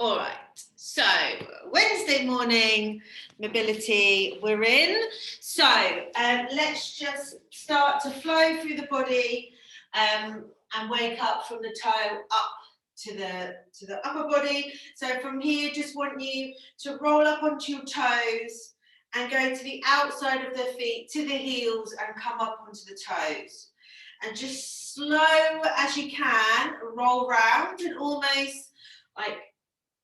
All right, so Wednesday morning mobility we're in. So let's just start to flow through the body and wake up from the toe up to the upper body. So from here, just want you to roll up onto your toes and go to the outside of the feet, to the heels, and come up onto the toes. And just slow as you can, roll round and almost like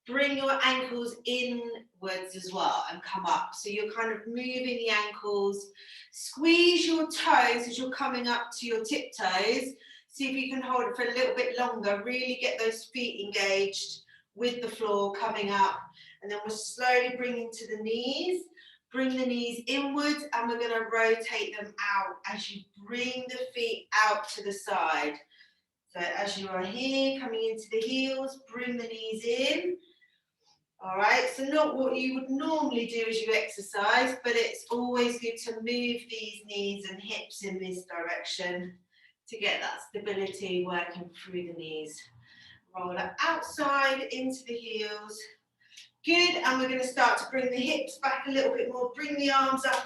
bring your ankles inwards as well and come up. So you're kind of moving the ankles. Squeeze your toes as you're coming up to your tiptoes. See if you can hold it for a little bit longer. Really get those feet engaged with the floor coming up. And then we'll slowly bring into the knees. Bring the knees inwards and we're going to rotate them out as you bring the feet out to the side. So as you are here, coming into the heels, bring the knees in. All right, so not what you would normally do as you exercise, but it's always good to move these knees and hips in this direction to get that stability working through the knees. Roll it outside into the heels. Good, and we're going to start to bring the hips back a little bit more. Bring the arms up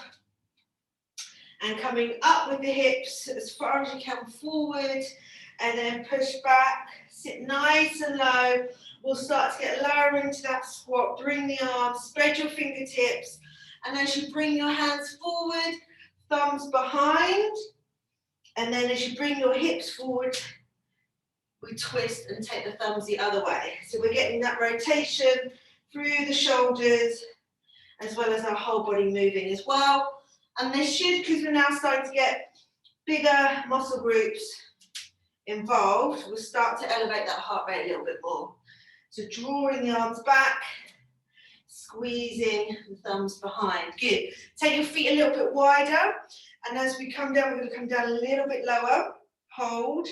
and coming up with the hips as far as you can forward, and then push back, sit nice and low. We'll start to get lower into that squat. Bring the arms, spread your fingertips, and as you bring your hands forward, thumbs behind, and then as you bring your hips forward, we twist and take the thumbs the other way. So we're getting that rotation through the shoulders, as well as our whole body moving as well. And this should, because we're now starting to get bigger muscle groups involved, we'll start to elevate that heart rate a little bit more. So drawing the arms back, squeezing the thumbs behind. Good. Take your feet a little bit wider, and as we come down, we're going to come down a little bit lower, hold,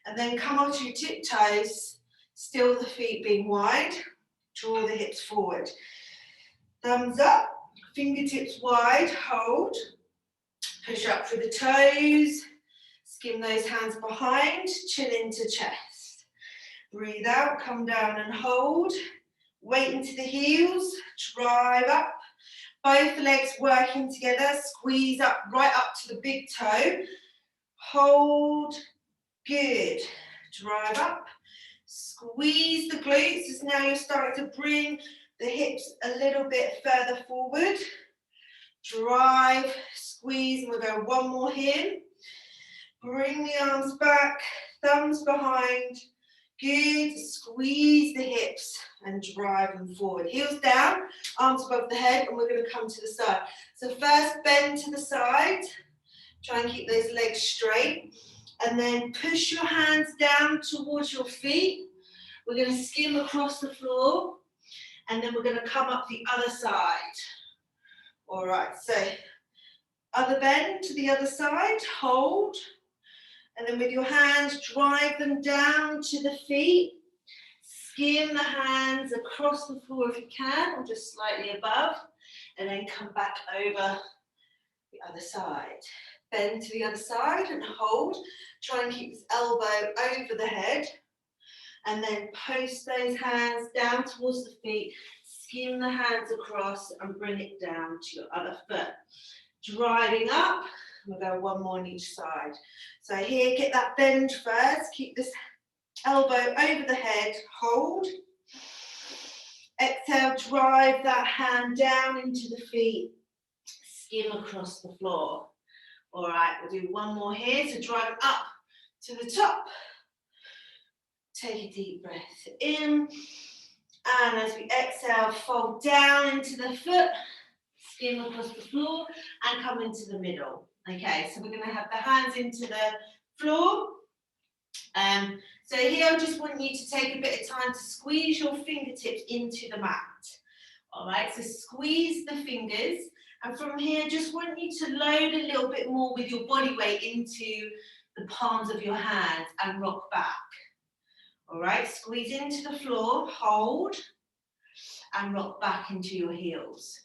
and then come onto your tiptoes, still the feet being wide, draw the hips forward. Thumbs up, fingertips wide, hold, push up through the toes, skim those hands behind, chin into chest. Breathe out, come down and hold. Weight into the heels, drive up. Both legs working together, squeeze up, right up to the big toe. Hold, good. Drive up, squeeze the glutes as now you're starting to bring the hips a little bit further forward. Drive, squeeze, and we'll go one more here. Bring the arms back, thumbs behind. Good, squeeze the hips and drive them forward. Heels down, arms above the head, and we're going to come to the side. So first bend to the side, try and keep those legs straight, and then push your hands down towards your feet. We're going to skim across the floor, and then we're going to come up the other side. All right, so other bend to the other side, hold. And then with your hands, drive them down to the feet. Skim the hands across the floor if you can, or just slightly above. And then come back over the other side. Bend to the other side and hold. Try and keep this elbow over the head. And then post those hands down towards the feet. Skim the hands across and bring it down to your other foot. Driving up. We'll go one more on each side. So here, get that bend first. Keep this elbow over the head. Hold. Exhale, drive that hand down into the feet. Skim across the floor. All right, we'll do one more here. So drive up to the top. Take a deep breath in. And as we exhale, fold down into the foot. Skim across the floor and come into the middle. Okay, so we're going to have the hands into the floor. So here I just want you to take a bit of time to squeeze your fingertips into the mat. All right, so squeeze the fingers. And from here, just want you to load a little bit more with your body weight into the palms of your hands and rock back. All right, squeeze into the floor, hold, and rock back into your heels.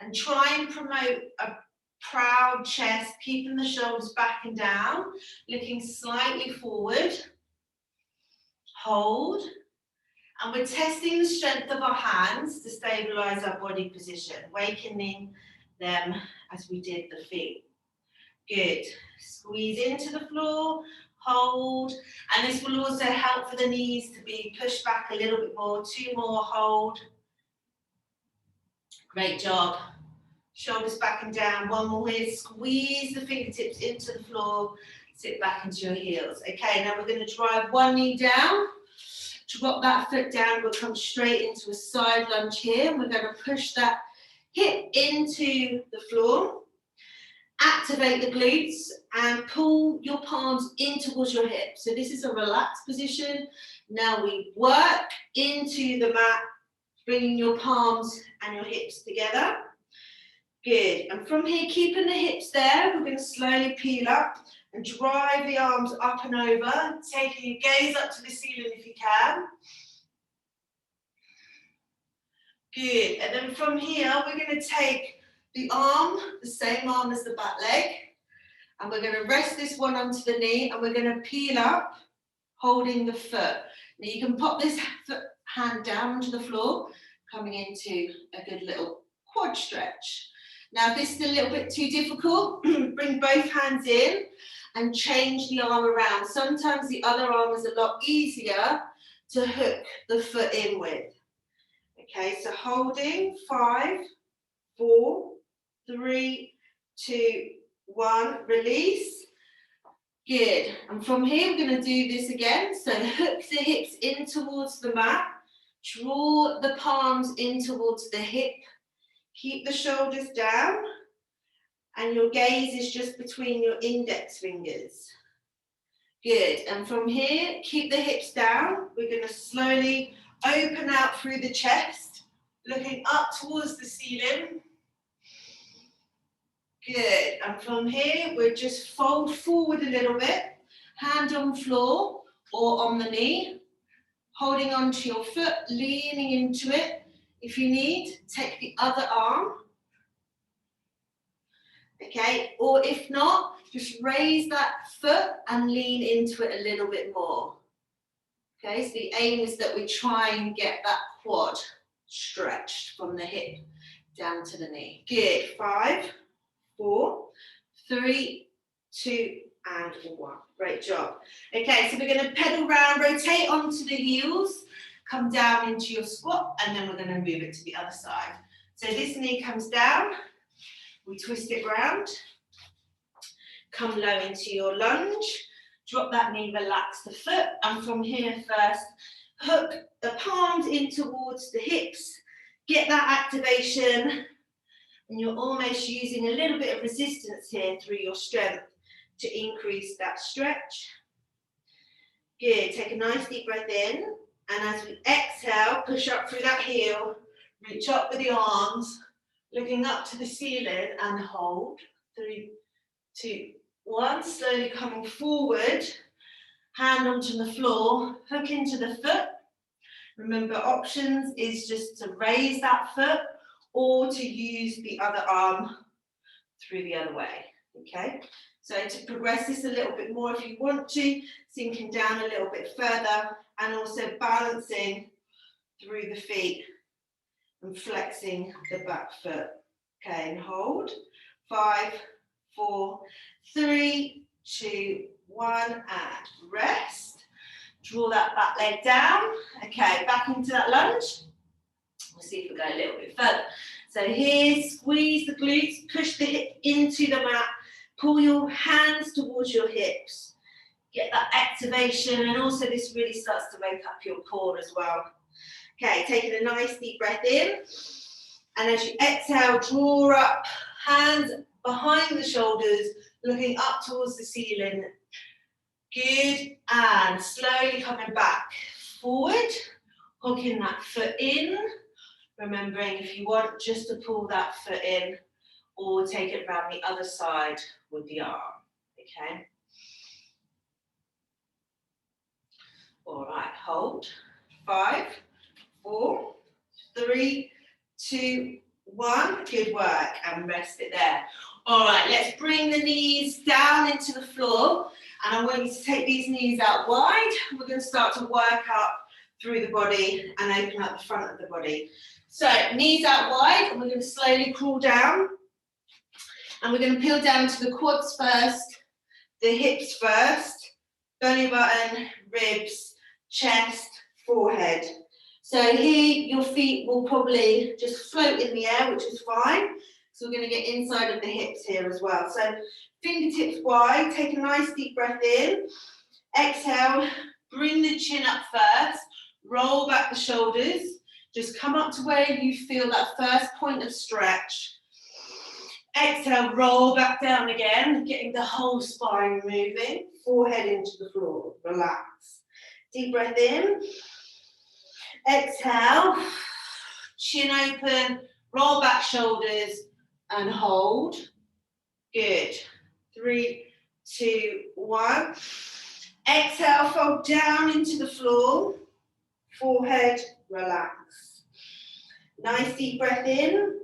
And try and promote a proud chest, keeping the shoulders back and down, looking slightly forward. Hold, And we're testing the strength of our hands to stabilize our body position, wakening them as we did the feet. Good. Squeeze into the floor, hold, and this will also help for the knees to be pushed back a little bit more. 2 more, hold. Great job. Shoulders back and down. 1 more here. Squeeze the fingertips into the floor. Sit back into your heels. Okay, now we're going to drive 1 knee down. Drop that foot down. We'll come straight into a side lunge here. We're going to push that hip into the floor. Activate the glutes and pull your palms in towards your hips. So this is a relaxed position. Now we work into the mat, bringing your palms and your hips together. Good. And from here, keeping the hips there, we're going to slowly peel up and drive the arms up and over, taking your gaze up to the ceiling if you can. Good. And then from here, we're going to take the arm, the same arm as the back leg, and we're going to rest this one onto the knee, and we're going to peel up, holding the foot. Now you can pop this hand down onto the floor, coming into a good little quad stretch. Now if this is a little bit too difficult, bring both hands in and change the arm around. Sometimes the other arm is a lot easier to hook the foot in with. Okay, so holding, 5, 4, 3, 2, 1, release. Good. And from here, we're going to do this again. So hook the hips in towards the mat. Draw the palms in towards the hip. Keep the shoulders down. And your gaze is just between your index fingers. Good. And from here, keep the hips down. We're going to slowly open out through the chest, looking up towards the ceiling. Good. And from here, we'll just fold forward a little bit, hand on floor or on the knee, holding onto your foot, leaning into it. If you need, take the other arm. Okay, or if not, just raise that foot and lean into it a little bit more. Okay, so the aim is that we try and get that quad stretched from the hip down to the knee. Good. 5, 4, 3, 2, and 1. Great job. Okay, so we're going to pedal round, rotate onto the heels, come down into your squat, and then we're going to move it to the other side. So this knee comes down, we twist it round, come low into your lunge, drop that knee, relax the foot, and from here first, hook the palms in towards the hips, get that activation, and you're almost using a little bit of resistance here through your strength to increase that stretch. Good, take a nice deep breath in, and as we exhale, push up through that heel, reach up with the arms, looking up to the ceiling, and hold. 3, 2, 1, slowly coming forward, hand onto the floor, hook into the foot. Remember, options is just to raise that foot or to use the other arm through the other way, okay? So to progress this a little bit more if you want to, sinking down a little bit further and also balancing through the feet and flexing the back foot. Okay, and hold. 5, 4, 3, 2, 1, and rest. Draw that back leg down. Okay, back into that lunge. We'll see if we go a little bit further. So here, squeeze the glutes, push the hip into the mat, pull your hands towards your hips. Get that activation, and also this really starts to wake up your core as well. Okay, taking a nice deep breath in. And as you exhale, draw up, hands behind the shoulders, looking up towards the ceiling. Good, and slowly coming back forward, hooking that foot in. Remembering if you want just to pull that foot in or take it around the other side with the arm, okay? All right, hold. 5, 4, 3, 2, 1. Good work, and rest it there. All right, let's bring the knees down into the floor, and I want you to take these knees out wide. We're going to start to work up through the body and open up the front of the body. So knees out wide, and we're going to slowly crawl down. And we're going to peel down to the quads first, the hips first, belly button, ribs, chest, forehead. So here your feet will probably just float in the air, which is fine. So we're going to get inside of the hips here as well. So fingertips wide, take a nice deep breath in. Exhale, bring the chin up first, roll back the shoulders. Just come up to where you feel that first point of stretch. Exhale, roll back down again, getting the whole spine moving. Forehead into the floor, relax. Deep breath in. Exhale, chin open, roll back shoulders and hold. Good. 3, 2, 1. Exhale, fold down into the floor. Forehead, relax. Nice deep breath in.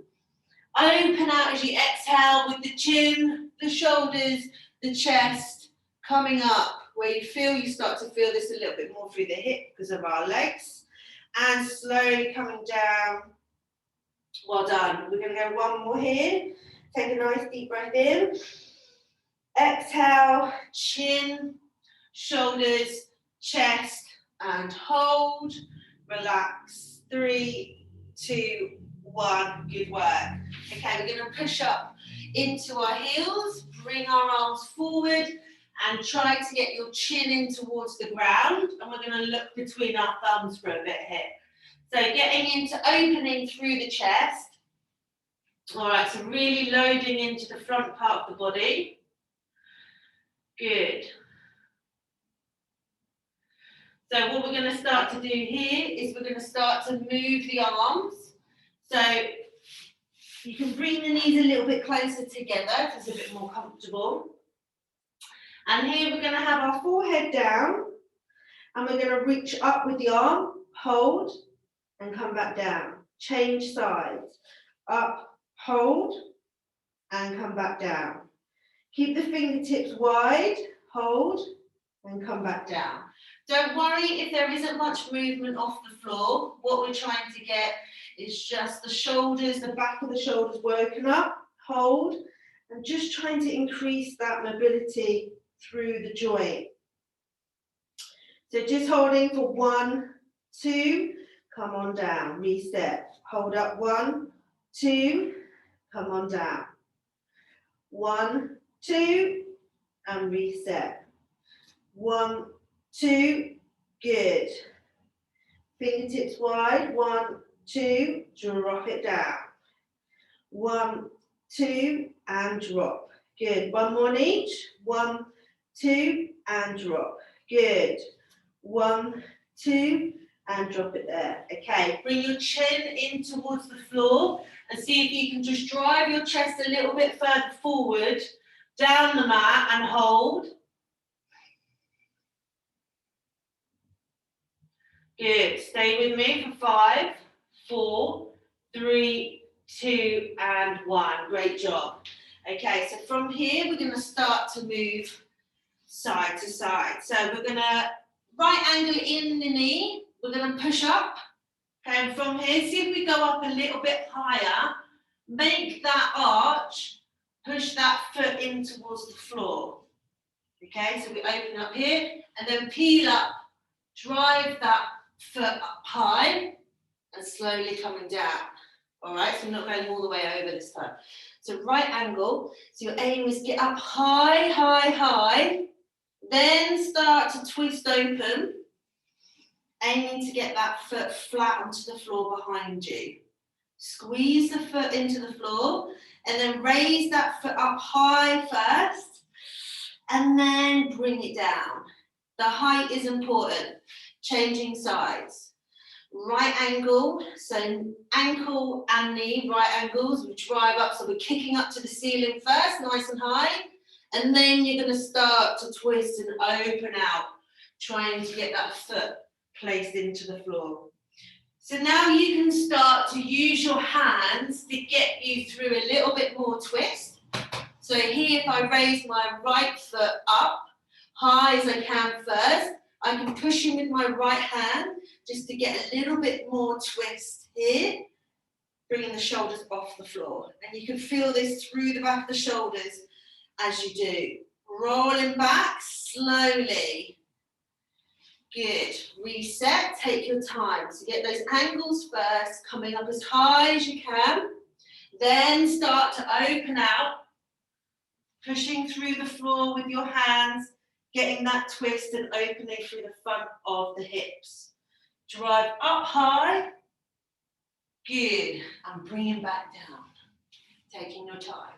Open out as you exhale with the chin, the shoulders, the chest coming up, where you start to feel this a little bit more through the hip because of our legs. And slowly coming down. Well done. We're going to go one more here. Take a nice deep breath in. Exhale, chin, shoulders, chest, and hold. Relax. 3, 2, 1. Good work. Okay, we're going to push up into our heels, bring our arms forward, and try to get your chin in towards the ground. And we're going to look between our thumbs for a bit here. So getting into opening through the chest. All right, so really loading into the front part of the body. Good. So what we're going to start to do here is we're going to start to move the arms. So you can bring the knees a little bit closer together if it's a bit more comfortable. And here we're going to have our forehead down, and we're going to reach up with the arm, hold, and come back down. Change sides. Up, hold, and come back down. Keep the fingertips wide, hold, and come back down. Don't worry if there isn't much movement off the floor. What we're trying to get is just the shoulders, the back of the shoulders woken up, hold, and just trying to increase that mobility through the joint. So just holding for 1, 2, come on down, reset. Hold up, 1, 2, come on down. 1, 2, and reset. 1, 2, good. Fingertips wide, 1, 2, drop it down. 1, 2, and drop. Good. One more on each. 1, 2, and drop. Good. 1, 2, and drop it there. Okay, bring your chin in towards the floor and see if you can just drive your chest a little bit further forward, down the mat, and hold. Good. Stay with me for 5, 4, 3, 2, and 1. Great job. Okay, so from here, we're going to start to move side to side. So we're going to right angle in the knee. We're going to push up. Okay, and from here, see if we go up a little bit higher. Make that arch. Push that foot in towards the floor. Okay, so we open up here and then peel up. Drive that foot up high and slowly coming down. All right, so we're not going all the way over this time. So right angle, so your aim is get up high, high, high, then start to twist open, aiming to get that foot flat onto the floor behind you. Squeeze the foot into the floor and then raise that foot up high first and then bring it down. The height is important. Changing sides. Right angle, so ankle and knee, right angles, we drive up, so we're kicking up to the ceiling first, nice and high, and then you're going to start to twist and open out, trying to get that foot placed into the floor. So now you can start to use your hands to get you through a little bit more twist. So here, if I raise my right foot up, high as I can first, I can push in with my right hand just to get a little bit more twist here, bringing the shoulders off the floor. And you can feel this through the back of the shoulders as you do. Rolling back slowly. Good. Reset, take your time. So get those angles first, coming up as high as you can. Then start to open out, pushing through the floor with your hands, getting that twist and opening through the front of the hips. Drive up high. Good. And bringing back down. Taking your time.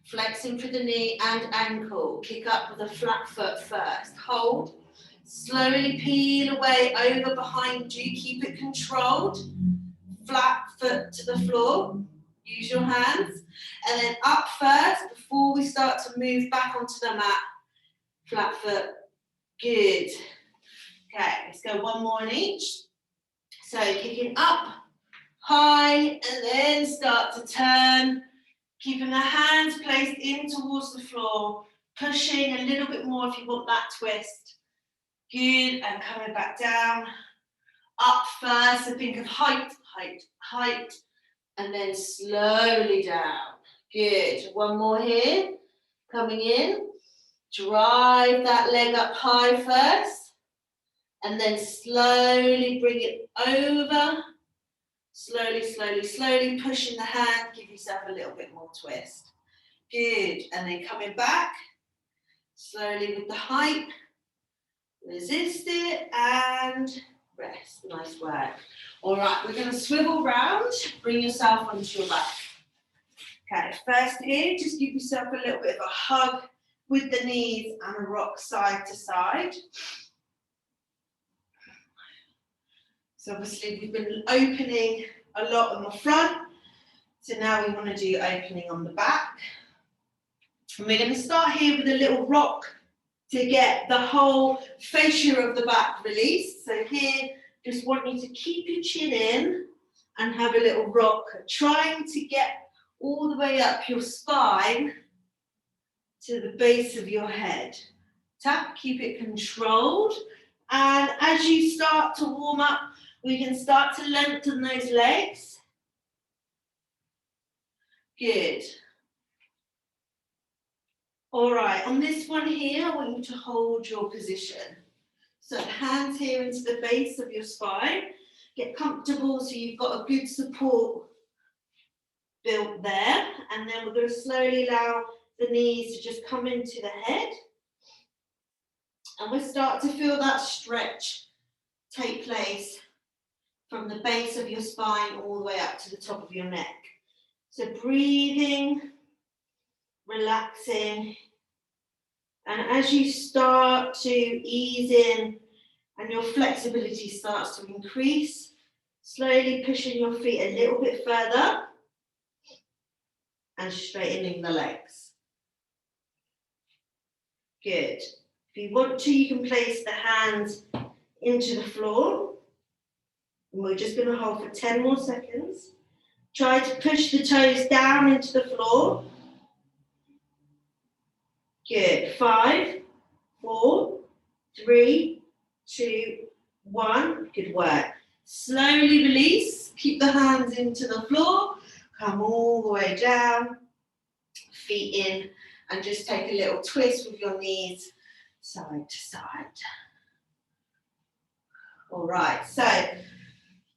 Flexing through the knee and ankle. Kick up with a flat foot first. Hold. Slowly peel away over behind you. Keep it controlled. Flat foot to the floor. Use your hands. And then up first before we start to move back onto the mat. Flat foot. Good. Okay, let's go one more in each. So kicking up, high, and then start to turn. Keeping the hands placed in towards the floor. Pushing a little bit more if you want that twist. Good, and coming back down. Up first, so think of height, height, height, and then slowly down. Good, one more here. Coming in, drive that leg up high first, and then slowly bring it over. Slowly, slowly, slowly, pushing the hand, give yourself a little bit more twist. Good, and then coming back, slowly with the height. Resist it and rest. Nice work. All right, we're going to swivel round. Bring yourself onto your back. Okay, first here, just give yourself a little bit of a hug with the knees and a rock side to side. So obviously we've been opening a lot on the front. So now we want to do opening on the back. And we're going to start here with a little rock to get the whole fascia of the back released. So here, just want you to keep your chin in and have a little rock, trying to get all the way up your spine to the base of your head. Tap, keep it controlled. And as you start to warm up, we can start to lengthen those legs. Good. All right, on this one here, I want you to hold your position. So hands here into the base of your spine. Get comfortable so you've got a good support built there. And then we're going to slowly allow the knees to just come into the head. And we'll start to feel that stretch take place from the base of your spine all the way up to the top of your neck. So breathing, relaxing, and as you start to ease in and your flexibility starts to increase, slowly pushing your feet a little bit further and straightening the legs. Good. If you want to, you can place the hands into the floor. And we're just going to hold for 10 more seconds. Try to push the toes down into the floor. Good. 5, 4, 3, 2, 1. Good work. Slowly release. Keep the hands into the floor. Come all the way down. Feet in. And just take a little twist with your knees side to side. All right. So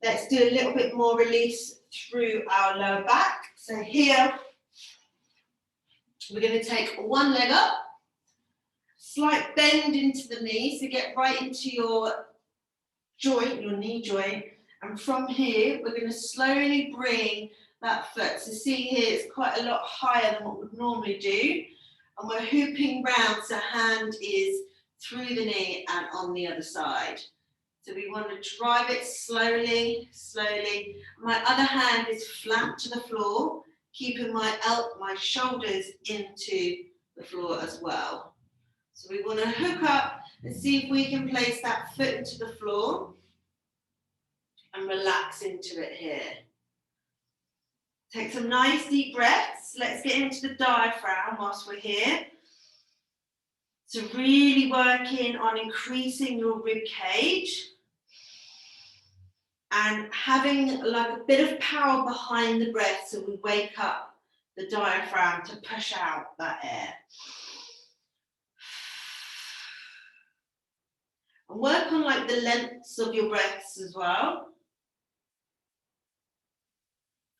let's do a little bit more release through our lower back. So here, we're going to take one leg up. Slight bend into the knee, so get right into your joint, your knee joint. And from here, we're going to slowly bring that foot. So see here, it's quite a lot higher than what we'd normally do. And we're hooping round, so hand is through the knee and on the other side. So we want to drive it slowly, slowly. My other hand is flat to the floor, keeping my shoulders into the floor as well. So we want to hook up and see if we can place that foot into the floor and relax into it here. Take some nice deep breaths. Let's get into the diaphragm whilst we're here. So really working on increasing your rib cage and having like a bit of power behind the breath so we wake up the diaphragm to push out that air. And work on like the lengths of your breaths as well.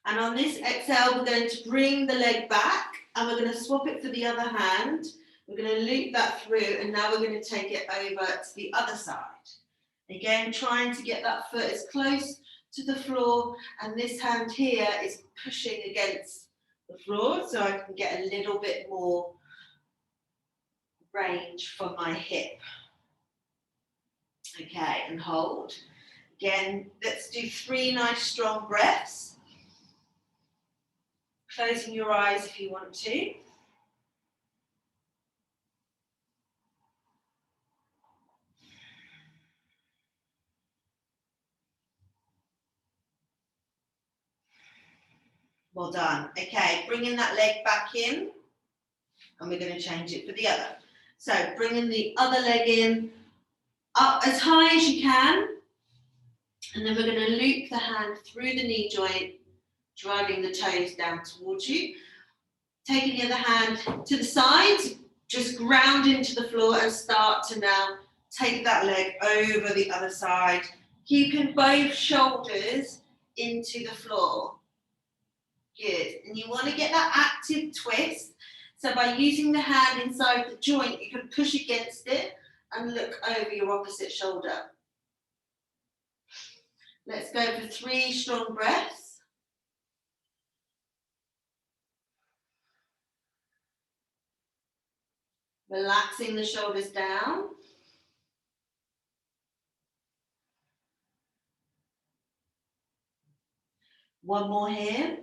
And on this exhale, we're going to bring the leg back and we're going to swap it for the other hand. We're going to loop that through and now we're going to take it over to the other side. Again, trying to get that foot as close to the floor, and this hand here is pushing against the floor so I can get a little bit more range for my hip. Okay, and hold. Again, let's do 3 nice strong breaths. Closing your eyes if you want to. Well done. Okay, bringing that leg back in, and we're going to change it for the other. So bringing the other leg in, up as high as you can, and then we're going to loop the hand through the knee joint, driving the toes down towards you. Taking the other hand to the side, just ground into the floor and start to now take that leg over the other side, keeping both shoulders into the floor. Good. And you want to get that active twist. So by using the hand inside the joint, you can push against it and look over your opposite shoulder. Let's go for 3 strong breaths. Relaxing the shoulders down. One more here.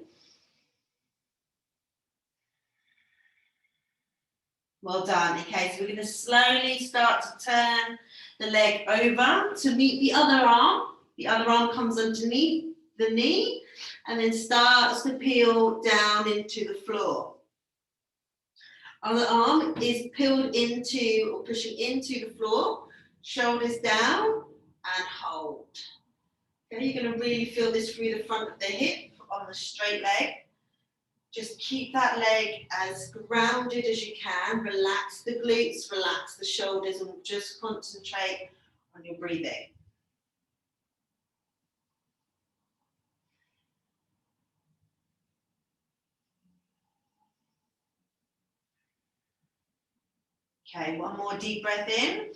Well done. Okay, so we're going to slowly start to turn the leg over to meet the other arm. The other arm comes underneath the knee and then starts to peel down into the floor. Other arm is peeled into or pushing into the floor, shoulders down and hold. Okay, you're going to really feel this through the front of the hip on the straight leg. Just keep that leg as grounded as you can. Relax the glutes, relax the shoulders, and just concentrate on your breathing. Okay, one more deep breath in.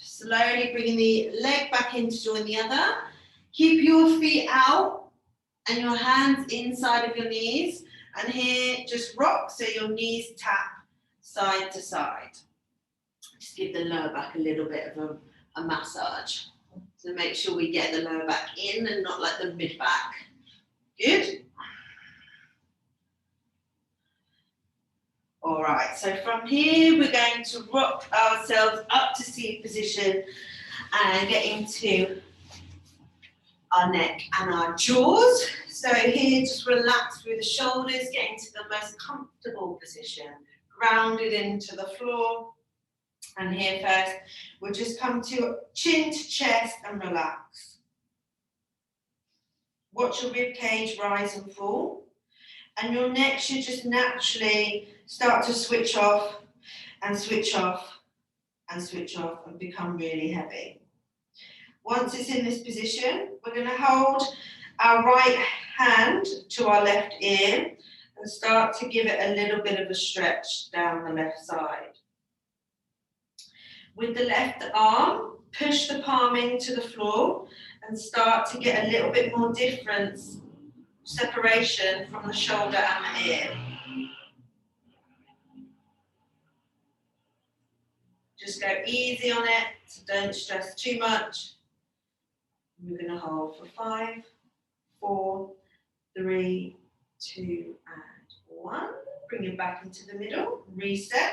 Slowly bringing the leg back in to join the other. Keep your feet out and your hands inside of your knees. And here, just rock so your knees tap side to side. Just give the lower back a little bit of a massage. So make sure we get the lower back in and not like the mid back. Good. All right, so from here, we're going to rock ourselves up to seated position and get into our neck and our jaws. So here, just relax through the shoulders, get into the most comfortable position, grounded into the floor. And here first, we'll just come to chin to chest and relax. Watch your rib cage rise and fall. And your neck should just naturally start to switch off and switch off and switch off and become really heavy. Once it's in this position, we're going to hold our right hand to our left ear and start to give it a little bit of a stretch down the left side. With the left arm, push the palm into the floor and start to get a little bit more difference, separation from the shoulder and the ear. Just go easy on it, so don't stress too much. We're going to hold for 5, 4, 3, 2, and 1. Bring it back into the middle, reset.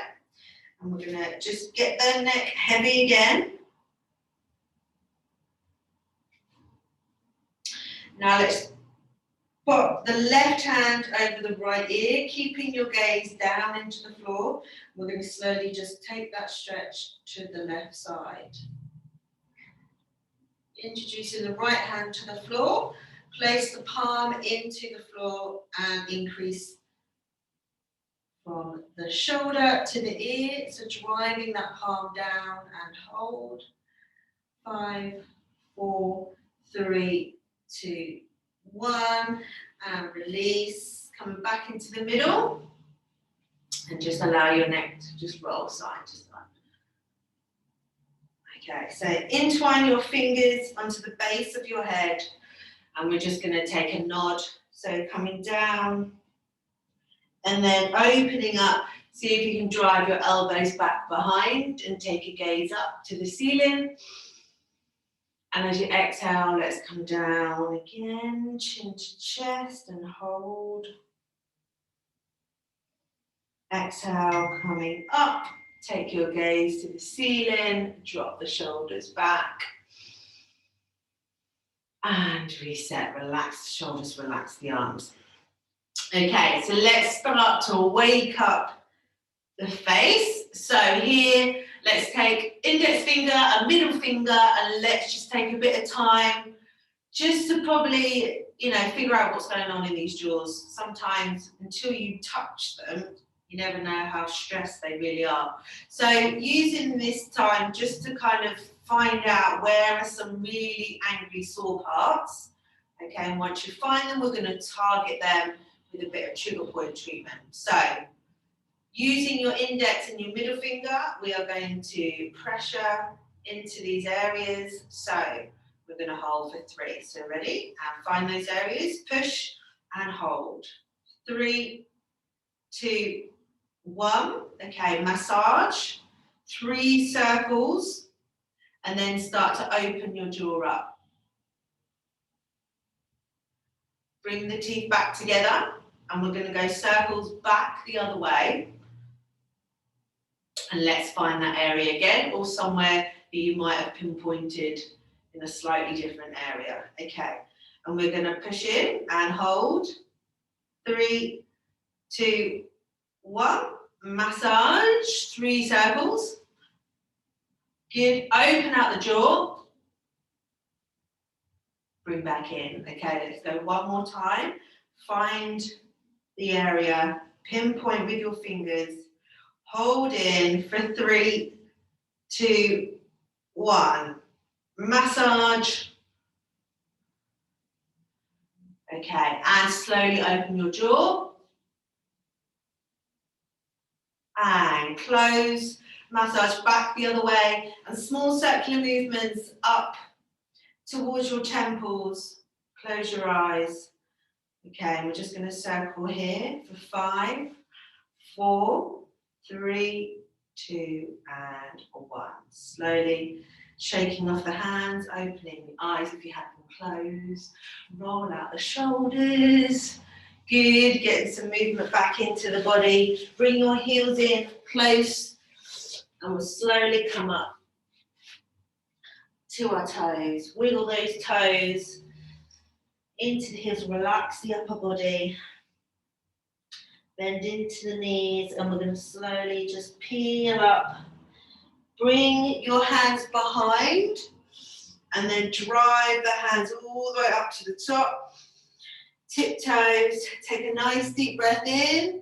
And we're going to just get the neck heavy again. Now let's Put the left hand over the right ear, keeping your gaze down into the floor. We're going to slowly just take that stretch to the left side. Introducing the right hand to the floor, place the palm into the floor and increase from the shoulder to the ear. So driving that palm down and hold. 5, 4, 3, 2, 1, and release. Coming back into the middle, and just allow your neck to just roll side to side. Okay, so entwine your fingers onto the base of your head, and we're just going to take a nod. So coming down, and then opening up. See if you can drive your elbows back behind and take a gaze up to the ceiling. And as you exhale, let's come down again, chin to chest and hold. Exhale, coming up, take your gaze to the ceiling, drop the shoulders back. And reset, relax the shoulders, relax the arms. Okay, so let's start to wake up the face. So here, let's take index finger and middle finger, and let's just take a bit of time just to probably, figure out what's going on in these jaws. Sometimes until you touch them, you never know how stressed they really are. So using this time just to kind of find out where are some really angry sore parts. Okay, and once you find them, we're going to target them with a bit of trigger point treatment. So using your index and your middle finger, we are going to pressure into these areas. So we're going to hold for 3. So ready? And find those areas. Push and hold. 3, 2, 1. Okay, massage. 3 circles. And then start to open your jaw up. Bring the teeth back together. And we're going to go circles back the other way. And let's find that area again, or somewhere that you might have pinpointed in a slightly different area. Okay, and we're going to push in and hold. 3, 2, 1. Massage. 3 circles. Good. Open out the jaw. Bring back in. Okay, let's go one more time. Find the area. Pinpoint with your fingers. Hold in for 3, 2, 1. Massage. Okay, and slowly open your jaw. And close. Massage back the other way. And small circular movements up towards your temples. Close your eyes. Okay, and we're just going to circle here for 5, 4, 3, 2, and 1. Slowly shaking off the hands, opening the eyes if you have them closed. Roll out the shoulders. Good, getting some movement back into the body. Bring your heels in close, and we'll slowly come up to our toes. Wiggle those toes into the heels, relax the upper body. Bend into the knees, and we're going to slowly just peel up. Bring your hands behind, and then drive the hands all the way up to the top. Tiptoes, take a nice deep breath in.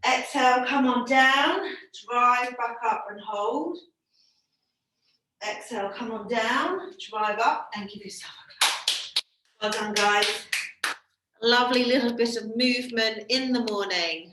Exhale, come on down. Drive back up and hold. Exhale, come on down. Drive up and give yourself a clap. Well done, guys. Lovely little bit of movement in the morning.